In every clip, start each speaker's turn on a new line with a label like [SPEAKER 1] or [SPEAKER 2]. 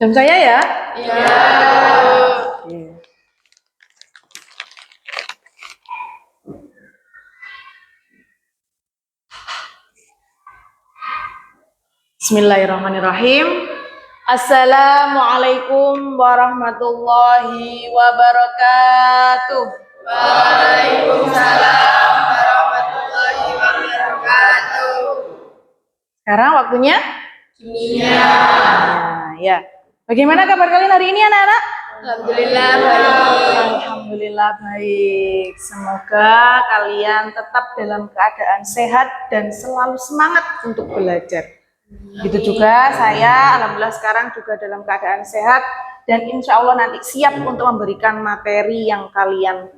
[SPEAKER 1] Jam saya ya?
[SPEAKER 2] Iya.
[SPEAKER 1] Bismillahirrahmanirrahim. Assalamualaikum warahmatullahi wabarakatuh.
[SPEAKER 2] Waalaikumsalam warahmatullahi wabarakatuh.
[SPEAKER 1] Sekarang waktunya
[SPEAKER 2] Kimia.
[SPEAKER 1] Nah, ya. Bagaimana kabar kalian hari ini anak-anak?
[SPEAKER 2] Alhamdulillah baik.
[SPEAKER 1] Alhamdulillah baik. Semoga kalian tetap dalam keadaan sehat dan selalu semangat untuk belajar. Begitu juga saya, alhamdulillah sekarang juga dalam keadaan sehat dan insya Allah nanti siap untuk memberikan materi yang kalian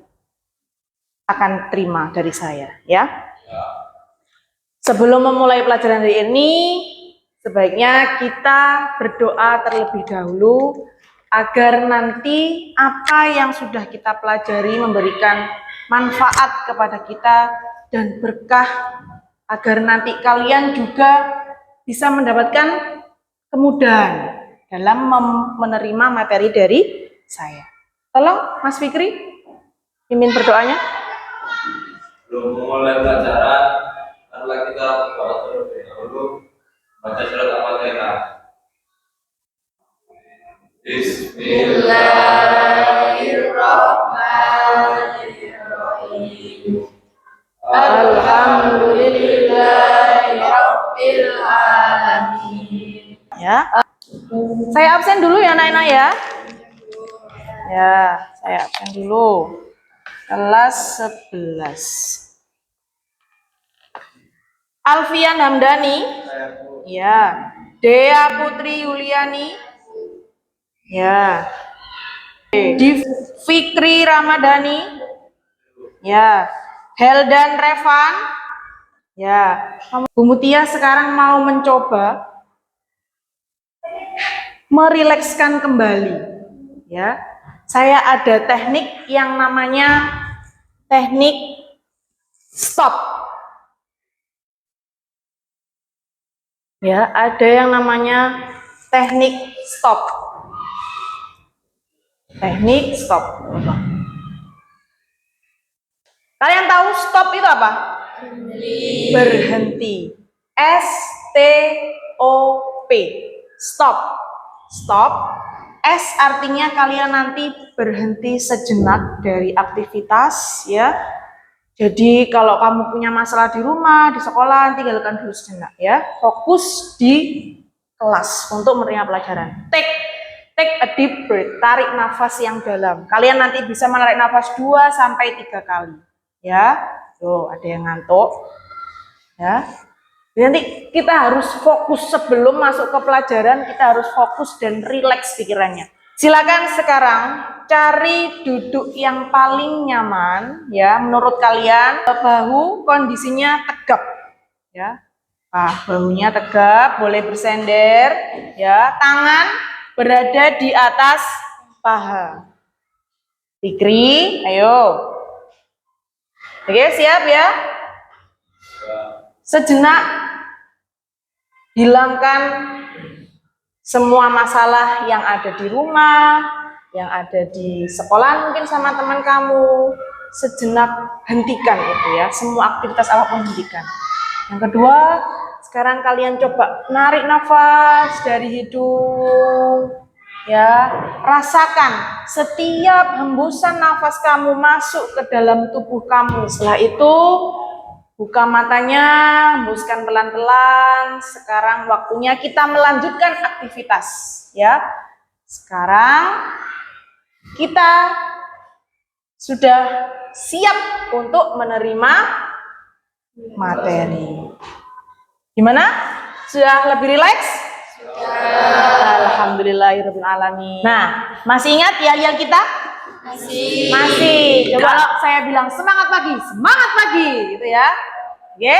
[SPEAKER 1] akan terima dari saya, ya. Sebelum memulai pelajaran hari ini, sebaiknya kita berdoa terlebih dahulu agar nanti apa yang sudah kita pelajari memberikan manfaat kepada kita dan berkah, agar nanti kalian juga bisa mendapatkan kemudahan dalam menerima materi dari saya. Tolong Mas Fikri pimpin berdoanya.
[SPEAKER 3] Belum memulai pelajaran, adalah kita berdoa terlebih dahulu baca surat Al-Fatihah.
[SPEAKER 2] Bismillahirrahmanirrahim. Alhamdulillahirabbil alamin.
[SPEAKER 1] Ya. Saya absen dulu ya anak-anak ya. Ya, saya absen dulu. Kelas 11. Alfian Hamdani. Ya. Dea Putri Yuliani. Ya. Fikri Ramadhani. Ya. Heldan Revan. Ya. Bu Mutia sekarang mau mencoba merilekskan kembali. Ya. Saya ada teknik yang namanya teknik stop. Ya, ada yang namanya teknik stop. Teknik stop. Kalian tahu stop itu apa? Berhenti. S T O P. Stop. Stop. S artinya kalian nanti berhenti sejenak dari aktivitas, ya. Jadi kalau kamu punya masalah di rumah, di sekolah, tinggalkan dulu sejenak, ya. Fokus di kelas untuk menerima pelajaran. Take a deep breath, tarik nafas yang dalam. Kalian nanti bisa menarik nafas 2 sampai 3 kali, ya. Tuh, ada yang ngantuk. Ya. Nanti kita harus fokus sebelum masuk ke pelajaran, kita harus fokus dan rileks pikirannya. Silakan sekarang cari duduk yang paling nyaman, ya, menurut kalian. Bahu kondisinya tegap, ya. Bahunya tegap, boleh bersender, ya. Tangan berada di atas paha. Fikri, ayo. Oke, siap ya? Sejenak hilangkan semua masalah yang ada di rumah, yang ada di sekolah mungkin sama teman kamu. Sejenak hentikan itu ya, semua aktivitas apapun hentikan. Yang kedua, sekarang kalian coba narik nafas dari hidung, ya. Rasakan setiap hembusan nafas kamu masuk ke dalam tubuh kamu. Setelah itu buka matanya, hembuskan pelan-pelan. Sekarang waktunya kita melanjutkan aktivitas, ya. Sekarang kita sudah siap untuk menerima materi. Gimana? Sudah lebih rileks? Alhamdulillahirabbil alamin. Nah, masih ingat yel-yel kita? Masih. Coba kalau saya bilang semangat pagi, gitu ya. Oke.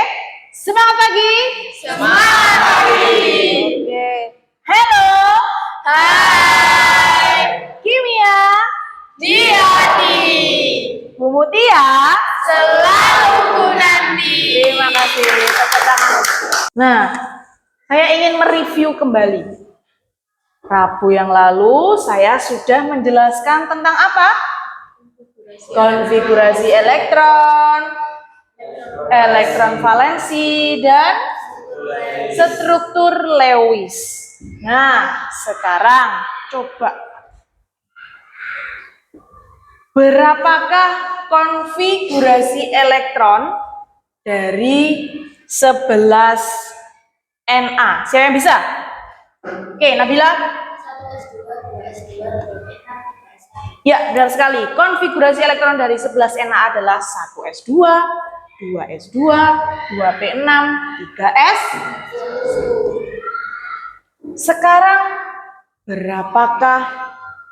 [SPEAKER 1] Semangat pagi. Oke. Hello.
[SPEAKER 2] Hai.
[SPEAKER 1] Kimia.
[SPEAKER 2] Diati.
[SPEAKER 1] Bu Mutia.
[SPEAKER 2] Selalu ku nanti.
[SPEAKER 1] Terima kasih. Tepuk tangan. Nah, saya ingin mereview kembali. Rabu yang lalu saya sudah menjelaskan tentang apa? Konfigurasi elektron, elektron valensi, dan struktur Lewis. Nah, sekarang coba. Berapakah konfigurasi elektron dari 11 Na? Siapa yang bisa? Oke, Nabila. Ya, benar sekali. Konfigurasi elektron dari 11 Na adalah 1s2, 2s2, 2p6, 3s. Sekarang berapakah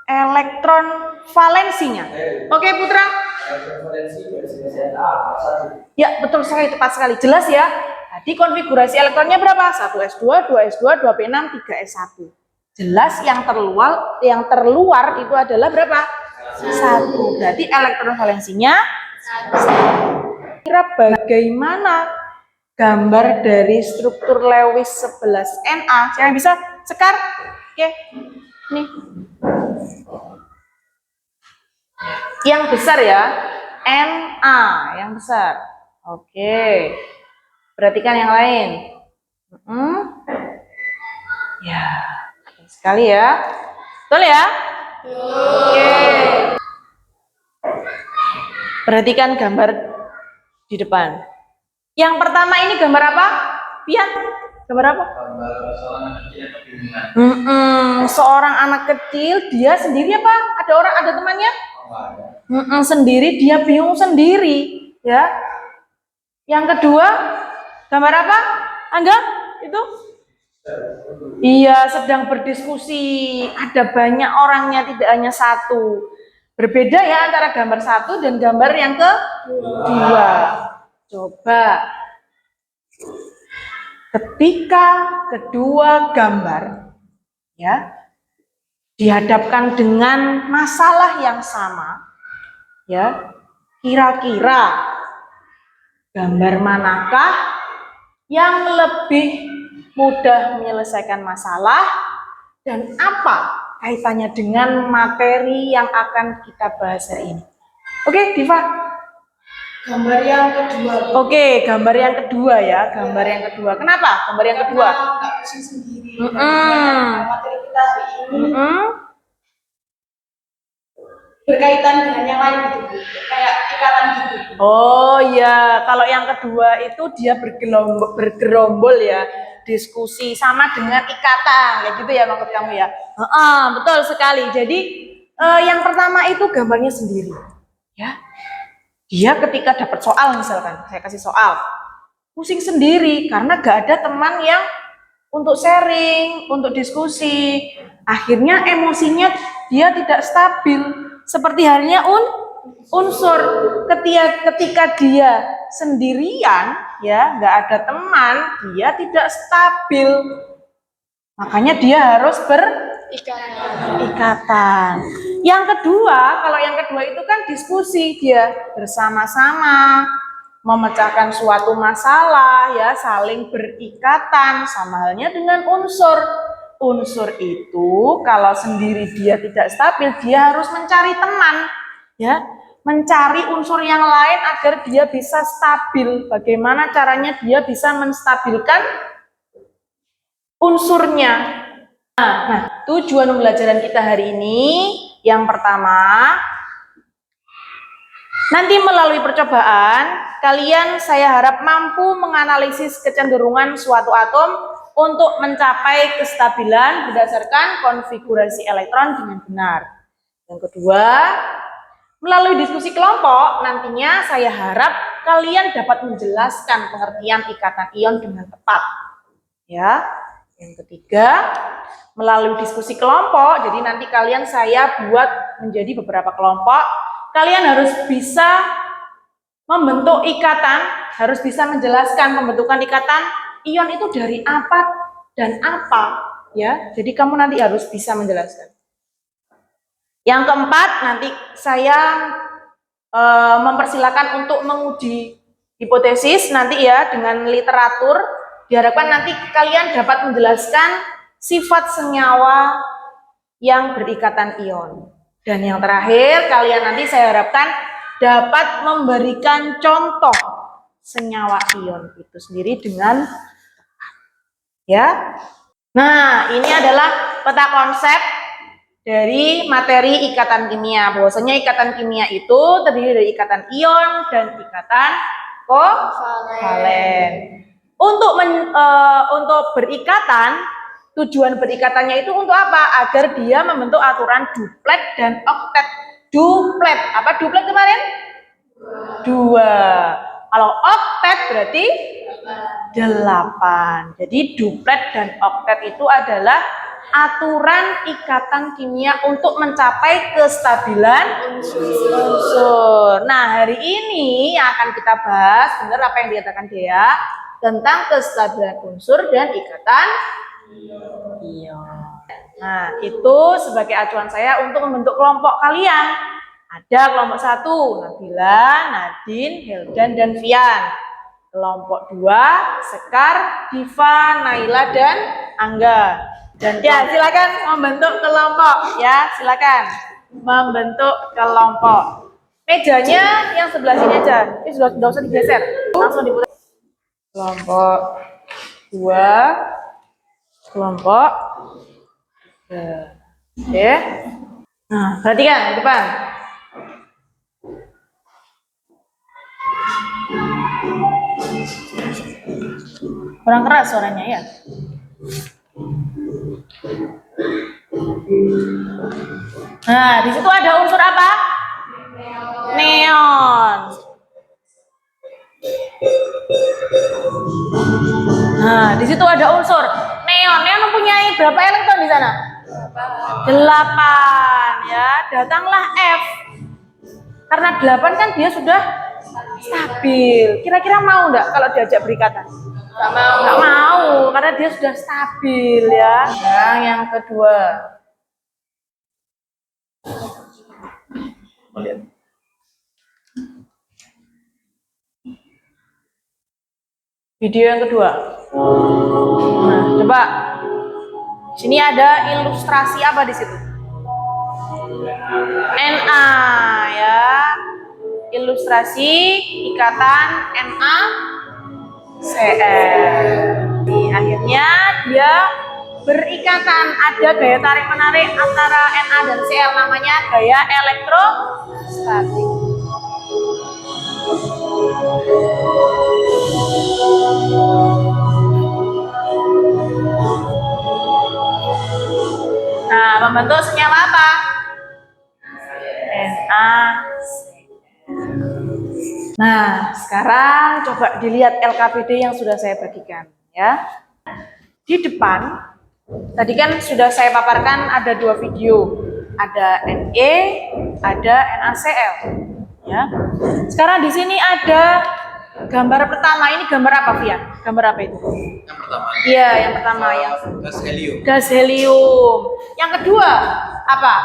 [SPEAKER 1] elektron valensinya? Oke, Putra? Ya, betul sekali, tepat sekali. Jelas ya? Tadi konfigurasi elektronnya berapa? 1s2, 2s2, 2p6, 3s1. Jelas yang terluar itu adalah berapa? 1. Berarti elektron valensinya 1. Kira bagaimana gambar dari struktur Lewis 11 Na? Siapa yang bisa? Sekar? Oke. Nih. Yang besar ya. Na yang besar. Oke. Perhatikan yang lain. Ya, betul sekali ya. Betul ya? Oke. Perhatikan gambar di depan. Yang pertama ini gambar apa? Pian? Gambar apa?
[SPEAKER 3] Gambar seorang anak kecil yang kebingungan.
[SPEAKER 1] Seorang anak kecil, dia sendiri apa? Ada temannya? Sendiri, dia bingung sendiri, ya. Yang kedua, gambar apa? Angga? Itu? Iya, sedang berdiskusi. Ada banyak orangnya, tidak hanya satu. Berbeda ya antara gambar satu dan gambar yang kedua. Coba. Ketika kedua gambar, ya, dihadapkan dengan masalah yang sama, ya, kira-kira gambar manakah yang lebih mudah menyelesaikan masalah dan apa kaitannya dengan materi yang akan kita bahas hari ini? Oke, Diva.
[SPEAKER 2] Gambar yang kedua.
[SPEAKER 1] Oke, gambar yang kedua ya, gambar yang kedua. Kenapa gambar yang kedua?
[SPEAKER 2] Nggak pusing sendiri.
[SPEAKER 1] Materi
[SPEAKER 2] kita hari ini berkaitan dengan yang lain gitu, kayak ikatan gitu.
[SPEAKER 1] Oh iya, kalau yang kedua itu dia bergerombol ya, diskusi sama dengan ikatan, kayak gitu ya maksud kamu ya? Betul sekali. Jadi yang pertama itu gambarnya sendiri, ya. Dia ketika dapat soal misalkan, saya kasih soal, pusing sendiri karena gak ada teman yang untuk sharing, untuk diskusi. Akhirnya emosinya dia tidak stabil. Seperti halnya unsur ketika dia sendirian, ya nggak ada teman, dia tidak stabil. Makanya dia harus berikatan. Yang kedua, kalau yang kedua itu kan diskusi, dia bersama-sama memecahkan suatu masalah, ya saling berikatan, sama halnya dengan unsur. Unsur itu kalau sendiri dia tidak stabil, dia harus mencari teman, ya, mencari unsur yang lain agar dia bisa stabil. Bagaimana caranya dia bisa menstabilkan unsurnya? Nah, tujuan pembelajaran kita hari ini yang pertama, nanti melalui percobaan, kalian saya harap mampu menganalisis kecenderungan suatu atom untuk mencapai kestabilan berdasarkan konfigurasi elektron dengan benar. Yang kedua, melalui diskusi kelompok, nantinya saya harap kalian dapat menjelaskan pengertian ikatan ion dengan tepat. Ya. Yang ketiga, melalui diskusi kelompok, jadi nanti kalian saya buat menjadi beberapa kelompok. Kalian harus bisa membentuk ikatan, harus bisa menjelaskan pembentukan ikatan ion itu dari apa dan apa, ya. Jadi kamu nanti harus bisa menjelaskan. Yang keempat, nanti saya mempersilakan untuk menguji hipotesis nanti ya dengan literatur. Diharapkan nanti kalian dapat menjelaskan sifat senyawa yang berikatan ion. Dan yang terakhir, kalian nanti saya harapkan dapat memberikan contoh senyawa ion itu sendiri dengan ya. Nah, ini adalah peta konsep dari materi ikatan kimia. Bahwasanya ikatan kimia itu terdiri dari ikatan ion dan ikatan kovalen. Untuk berikatan, tujuan berikatannya itu untuk apa? Agar dia membentuk aturan duplet dan oktet. Duplet, apa duplet kemarin? 2. Kalau oktet berarti 8. Jadi duplet dan oktet itu adalah aturan ikatan kimia untuk mencapai kestabilan unsur. Nah, hari ini yang akan kita bahas, benar apa yang dikatakan Dea, tentang kestabilan unsur dan ikatan ion. Nah, itu sebagai acuan saya untuk membentuk kelompok kalian. Ada kelompok 1, Nabila, Nadine, Heldan, dan Vian. Kelompok 2, Sekar, Diva, Naila, dan Angga. Dan ya, silakan membentuk kelompok ya, silakan membentuk kelompok. Mejanya yang sebelah sini aja. Ini sudah usah digeser, langsung diputar. Kelompok 2, kelompok 3. Oke. Nah, perhatikan di depan. Kurang keras suaranya ya. Nah, di situ ada unsur apa? Neon. Nah, di situ ada unsur neon. Neon mempunyai berapa elektron di sana? 8 ya. Datanglah F. Karena 8 kan dia sudah stabil. Kira-kira mau enggak kalau diajak berikatan? Nggak mau, karena dia sudah stabil ya. Nah, yang kedua. Video yang kedua. Nah, coba. Sini ada ilustrasi apa di situ? Na ya. Ilustrasi ikatan NaCl. Akhirnya dia berikatan, ada gaya tarik menarik antara Na dan Cl, namanya gaya elektrostatik. Nah, membentuk senyawa apa? NaCl. Nah, sekarang coba dilihat LKPD yang sudah saya bagikan ya. Di depan tadi kan sudah saya paparkan ada 2 video, ada Na, ada NaCl ya. Sekarang di sini ada gambar pertama, ini gambar apa Via? Gambar apa itu?
[SPEAKER 3] Yang pertama.
[SPEAKER 1] Iya, yang pertama yang
[SPEAKER 3] gas helium.
[SPEAKER 1] Gas helium. Yang kedua apa?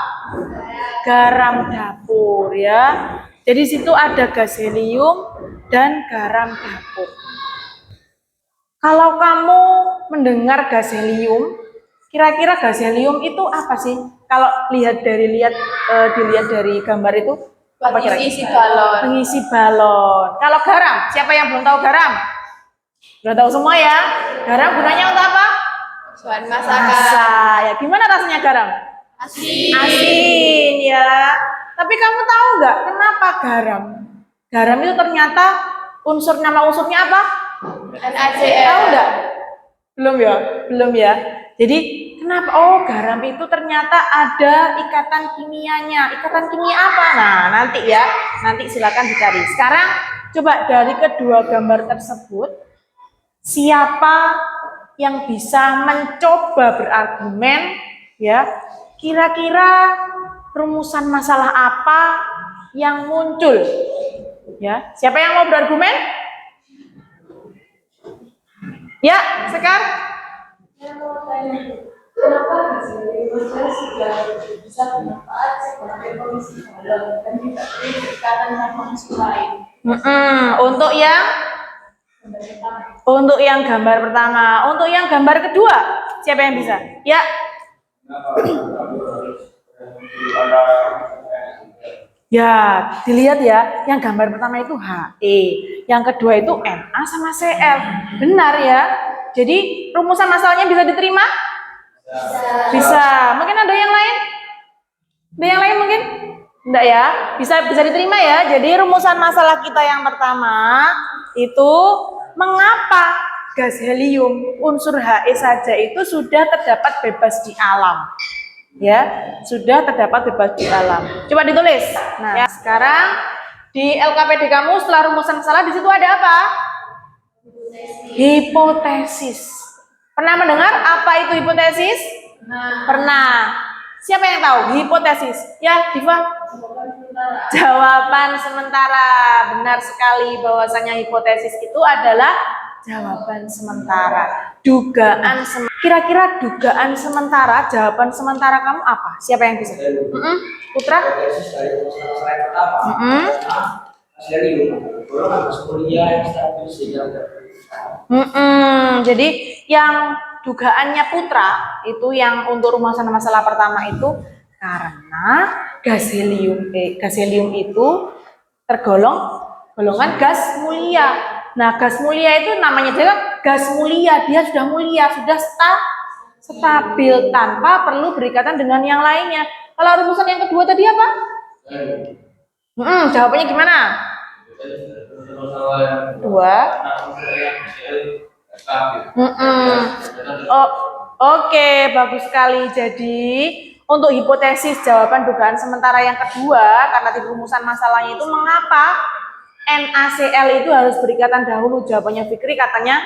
[SPEAKER 1] Garam dapur ya. Jadi situ ada gas helium dan garam dapur. Kalau kamu mendengar gas helium, kira-kira gas helium itu apa sih? Kalau dilihat dari gambar itu apa kira-kira?
[SPEAKER 2] Pengisi balon.
[SPEAKER 1] Pengisi balon. Kalau garam, siapa yang belum tahu garam? Sudah tahu semua ya. Garam gunanya untuk apa?
[SPEAKER 2] Bahan masakan.
[SPEAKER 1] Masak. Ya, gimana rasanya garam?
[SPEAKER 2] Asin.
[SPEAKER 1] Asin ya. Tapi kamu tahu nggak kenapa garam? Garam itu ternyata nama unsurnya apa?
[SPEAKER 2] NaCl.
[SPEAKER 1] Tahu nggak? Belum ya. Jadi kenapa? Oh, garam itu ternyata ada ikatan kimianya. Ikatan kimia apa? Nah, nanti silakan dicari. Sekarang coba dari kedua gambar tersebut, siapa yang bisa mencoba berargumen ya? Kira-kira rumusan masalah apa yang muncul? Ya, siapa yang mau berargumen? Ya, Sekar.
[SPEAKER 2] Kenapa hasilnya sudah bisa bermanfaat sebagai pengisi balon dan tidak perlu berikatan sama unsur lain?
[SPEAKER 1] Untuk yang gambar pertama, untuk yang gambar kedua, siapa yang bisa? Ya. Ya, dilihat ya, yang gambar pertama itu He, yang kedua itu Na sama Cl. Benar ya. Jadi rumusan masalahnya bisa diterima? Bisa. Mungkin ada yang lain? Ada yang lain mungkin? Enggak ya? Bisa diterima ya. Jadi rumusan masalah kita yang pertama itu mengapa gas helium unsur He saja itu sudah terdapat bebas di alam. Ya, sudah terdapat bebas di alam. Coba ditulis. Nah, ya, sekarang di LKPD kamu setelah rumusan masalah di situ ada apa? Hipotesis. Pernah mendengar apa itu hipotesis? Pernah. Siapa yang tahu hipotesis? Ya, Diva. Jawaban sementara. Benar sekali bahwasanya hipotesis itu adalah jawaban sementara. Dugaan sementara. Kira-kira dugaan sementara, jawaban sementara kamu apa? Siapa yang bisa? Putra? Jadi yang dugaannya Putra itu yang untuk rumusan masalah pertama itu karena gas helium itu tergolong golongan gas mulia. Nah, gas mulia itu namanya juga gas mulia, dia sudah mulia, sudah stabil tanpa perlu berikatan dengan yang lainnya. Kalau rumusan yang kedua tadi apa? Jawabannya gimana? Dua. Oke, bagus sekali. Jadi untuk hipotesis jawaban dugaan sementara yang kedua karena di rumusan masalahnya itu mengapa NaCl itu harus berikatan dahulu? Jawabannya Fikri katanya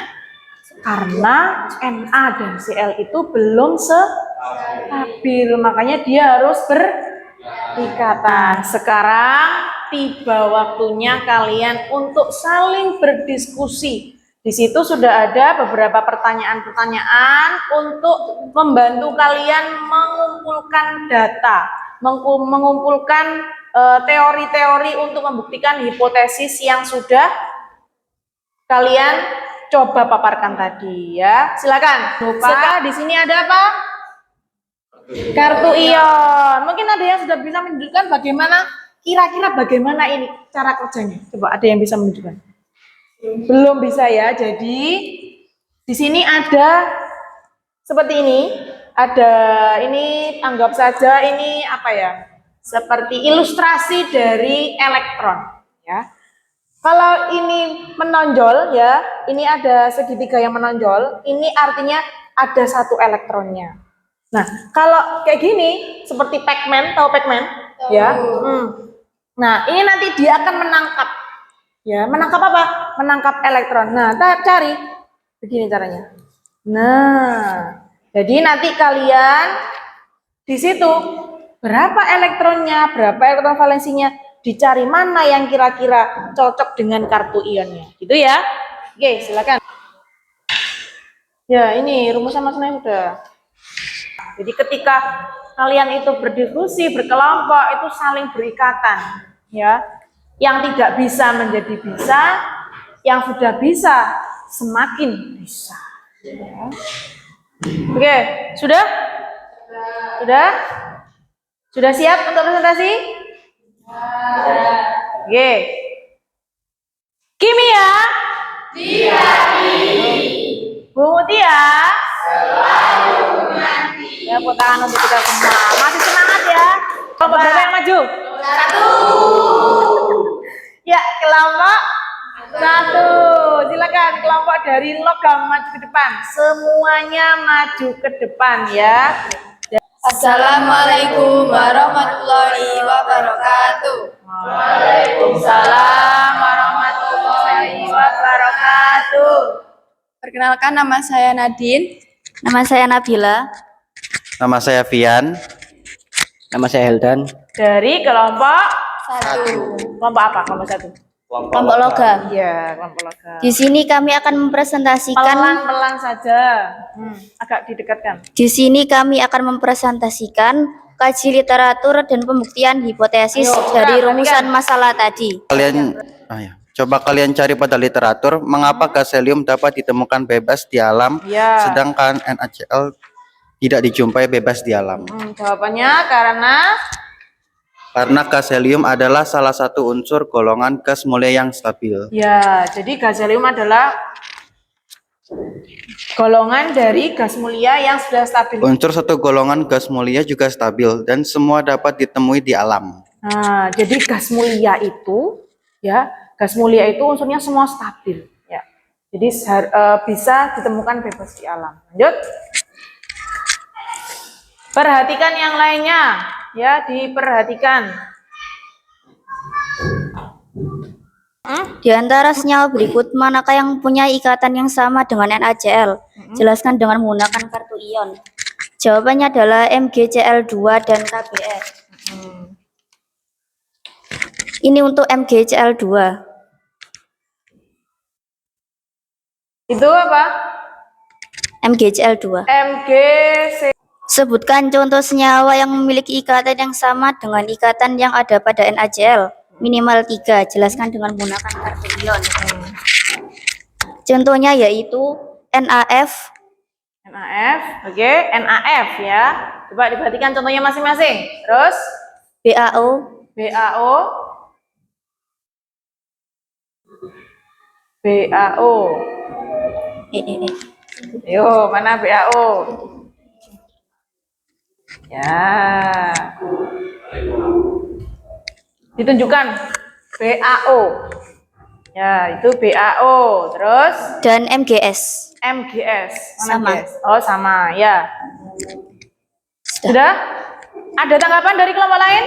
[SPEAKER 1] karena Na dan Cl itu belum stabil, makanya dia harus berikatan. Sekarang tiba waktunya kalian untuk saling berdiskusi. Di situ sudah ada beberapa pertanyaan-pertanyaan untuk membantu kalian mengumpulkan data, mengumpulkan teori-teori untuk membuktikan hipotesis yang sudah kalian coba paparkan tadi ya. Silakan. Lupa di sini ada apa? Kartu ion. Mungkin ada yang sudah bisa menunjukkan bagaimana kira-kira bagaimana ini cara kerjanya. Coba ada yang bisa menunjukkan? Belum bisa ya. Jadi di sini ada seperti ini. Ada ini anggap saja ini apa ya? Seperti ilustrasi dari elektron ya. Kalau ini menonjol ya, ini ada segitiga yang menonjol, ini artinya ada satu elektronnya. Nah, kalau kayak gini seperti Pac-Man, tahu Pac-Man? Ya. Nah, ini nanti dia akan menangkap ya, menangkap apa? Menangkap elektron. Nah, cari begini caranya. Nah, jadi nanti kalian di situ berapa elektronnya, berapa elektron valensinya, dicari mana yang kira-kira cocok dengan kartu ionnya, gitu ya. Oke, silakan. Ya, ini rumusan masalahnya sudah. Jadi ketika kalian itu berdiskusi, berkelompok, itu saling berikatan, ya. Yang tidak bisa menjadi bisa, yang sudah bisa semakin bisa. Ya. Oke, sudah? Sudah? Sudah siap untuk presentasi? Oke. Kimia? Bu Mutia? Ya, tepuk tangan untuk kita semua. Masih semangat ya. Kelompok berapa yang maju? 1. Ya, kelompok 1. Silakan kelompok dari logam maju ke depan. Semuanya maju ke depan ya.
[SPEAKER 2] Assalamualaikum warahmatullahi wabarakatuh.
[SPEAKER 1] Waalaikumsalam warahmatullahi wabarakatuh.
[SPEAKER 2] Perkenalkan, nama saya Nadine.
[SPEAKER 4] Nama saya Nabila.
[SPEAKER 5] Nama saya Fian. Nama saya Heldan.
[SPEAKER 1] Dari kelompok
[SPEAKER 2] 1.
[SPEAKER 1] kelompok apa? Kelompok 1.
[SPEAKER 4] Kelompok logam.
[SPEAKER 1] Iya, kelompok logam.
[SPEAKER 4] Di sini kami akan mempresentasikan.
[SPEAKER 1] Pelan-pelan saja. Agak didekatkan.
[SPEAKER 4] Di sini kami akan mempresentasikan kaji literatur dan pembuktian hipotesis dari rumusan masalah tadi.
[SPEAKER 5] Coba kalian cari pada literatur mengapa gas helium dapat ditemukan bebas di alam, sedangkan NaCl tidak dijumpai bebas di alam?
[SPEAKER 1] Jawabannya karena
[SPEAKER 5] Gas helium adalah salah satu unsur golongan gas mulia yang stabil.
[SPEAKER 1] ya, jadi gas helium adalah golongan dari gas mulia yang sudah stabil.
[SPEAKER 5] Unsur satu golongan gas mulia juga stabil dan semua dapat ditemui di alam.
[SPEAKER 1] Nah, jadi gas mulia itu, ya, gas mulia itu unsurnya semua stabil, ya. Jadi bisa ditemukan bebas di alam. Lanjut. Perhatikan yang lainnya, ya, diperhatikan.
[SPEAKER 4] Di antara senyawa berikut, manakah yang punya ikatan yang sama dengan NaCl? Jelaskan dengan menggunakan kartu ion. Jawabannya adalah MgCl2 dan KBr. Ini untuk MgCl2.
[SPEAKER 1] Itu apa?
[SPEAKER 4] MgCl2.
[SPEAKER 1] MgC.
[SPEAKER 4] Sebutkan contoh senyawa yang memiliki ikatan yang sama dengan ikatan yang ada pada NaCl. Minimal 3. Jelaskan dengan menggunakan kartu ion. Contohnya yaitu NaF.
[SPEAKER 1] Oke, NaF ya. Coba diperhatikan contohnya masing-masing. Terus
[SPEAKER 4] BaO,
[SPEAKER 1] BaO, BaO. Yo, mana BaO? Ya. Ditunjukkan BaO. Ya, itu BaO. Terus
[SPEAKER 4] dan MgS.
[SPEAKER 1] MgS. Mana
[SPEAKER 4] Sama.
[SPEAKER 1] MgS? Oh, sama, ya. Sudah? Ada tanggapan dari kelompok lain?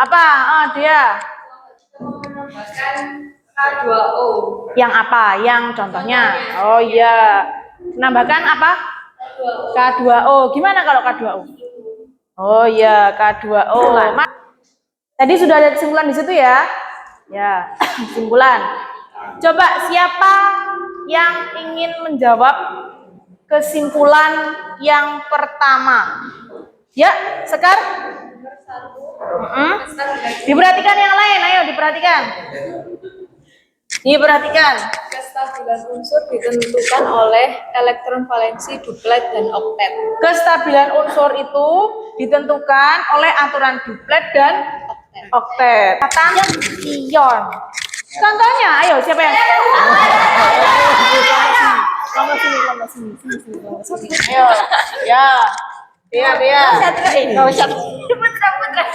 [SPEAKER 1] Apa? Oh, dia.
[SPEAKER 2] K2O.
[SPEAKER 1] Yang apa? Yang contohnya? Oh iya. Menambahkan apa? K2O. Gimana kalau K2O? Oh iya, K2O. Tadi sudah ada kesimpulan di situ ya? Ya, kesimpulan. Coba siapa yang ingin menjawab kesimpulan yang pertama? Ya, Sekar? Diperhatikan yang lain, ayo diperhatikan. Diperhatikan.
[SPEAKER 2] Kestabilan unsur ditentukan oleh elektron valensi, duplet, dan oktet.
[SPEAKER 1] Kestabilan unsur itu ditentukan oleh aturan duplet dan oktet. Katanya ion. Contohnya, ayo siapa yang? Kelompok sini. Ayo, ya. Bea.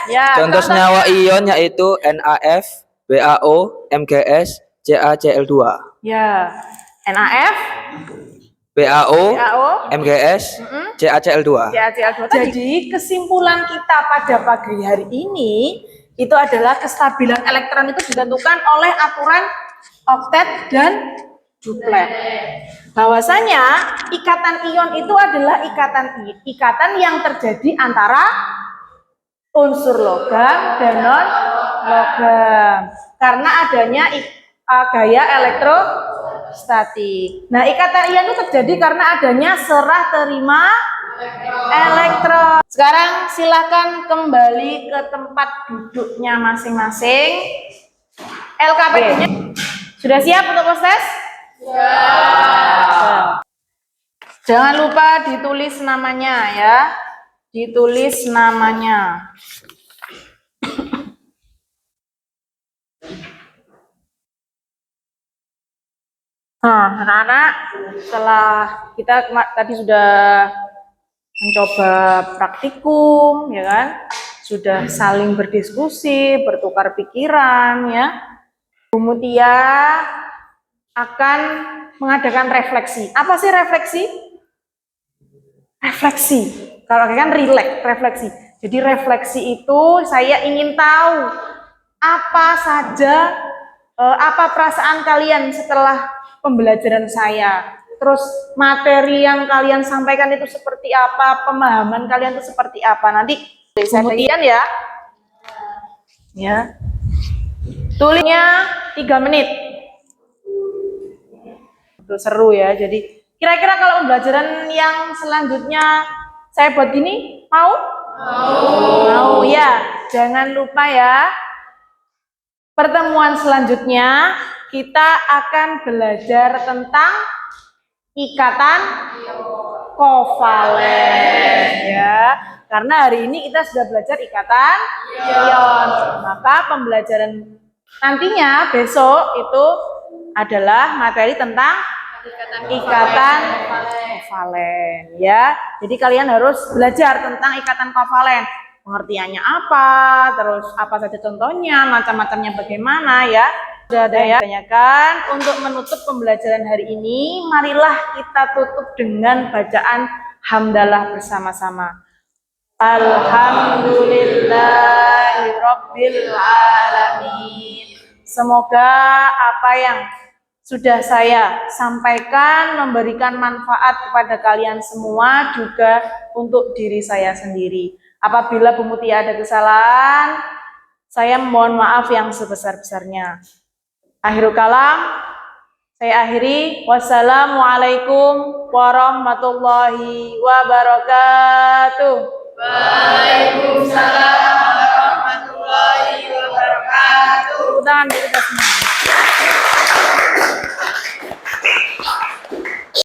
[SPEAKER 1] Ya.
[SPEAKER 6] Contoh senyawa ion yaitu NaF, BaO, MgS, CaCl2.
[SPEAKER 1] Ya. NaF,
[SPEAKER 6] BaO,
[SPEAKER 1] BaO,
[SPEAKER 6] MgS, CaCl2.
[SPEAKER 1] CaCl2. Jadi kesimpulan kita pada pagi hari ini itu adalah kestabilan elektron itu ditentukan oleh aturan oktet dan duplet. Bahwasanya ikatan ion itu adalah ikatan yang terjadi antara unsur logam dan non logam karena adanya gaya elektrostatik. Nah, ikatan ion itu terjadi karena adanya serah terima elektron. Sekarang silakan kembali ke tempat duduknya masing-masing. LKPD-nya sudah siap untuk proses? Jangan lupa ditulis namanya ya. Ditulis namanya. Nah, anak-anak, setelah kita tadi sudah mencoba praktikum, ya kan? Sudah saling berdiskusi, bertukar pikiran, ya. Bu Mutia akan mengadakan refleksi. Apa sih refleksi? Refleksi. Kalau kan relax, refleksi. Jadi refleksi itu saya ingin tahu apa saja, apa perasaan kalian setelah pembelajaran saya. Terus materi yang kalian sampaikan itu seperti apa, pemahaman kalian itu seperti apa. Nanti kemudian ya. Ya. Tulisnya 3 menit. Itu seru ya. Jadi kira-kira kalau pembelajaran yang selanjutnya saya buat gini, mau? Mau ya. Jangan lupa ya. Pertemuan selanjutnya kita akan belajar tentang ikatan kovalen ya. Karena hari ini kita sudah belajar ikatan ion. Maka pembelajaran nantinya besok itu adalah materi tentang ikatan kovalen ya. Jadi kalian harus belajar tentang ikatan kovalen. Pengertiannya apa, terus apa saja contohnya, macam-macamnya bagaimana ya. Sudah ada ya tanyakan. Untuk menutup pembelajaran hari ini, marilah kita tutup dengan bacaan hamdalah bersama-sama. Alhamdulillahirabbil alamin. Semoga apa yang sudah saya sampaikan memberikan manfaat kepada kalian semua, juga untuk diri saya sendiri. Apabila Bu Mutia ada kesalahan, saya mohon maaf yang sebesar-besarnya. Akhirul kalam, saya akhiri. Wassalamualaikum warahmatullahi wabarakatuh.
[SPEAKER 2] Waalaikumsalam warahmatullahi wabarakatuh.
[SPEAKER 1] Tepuk tangan untuk kita semua.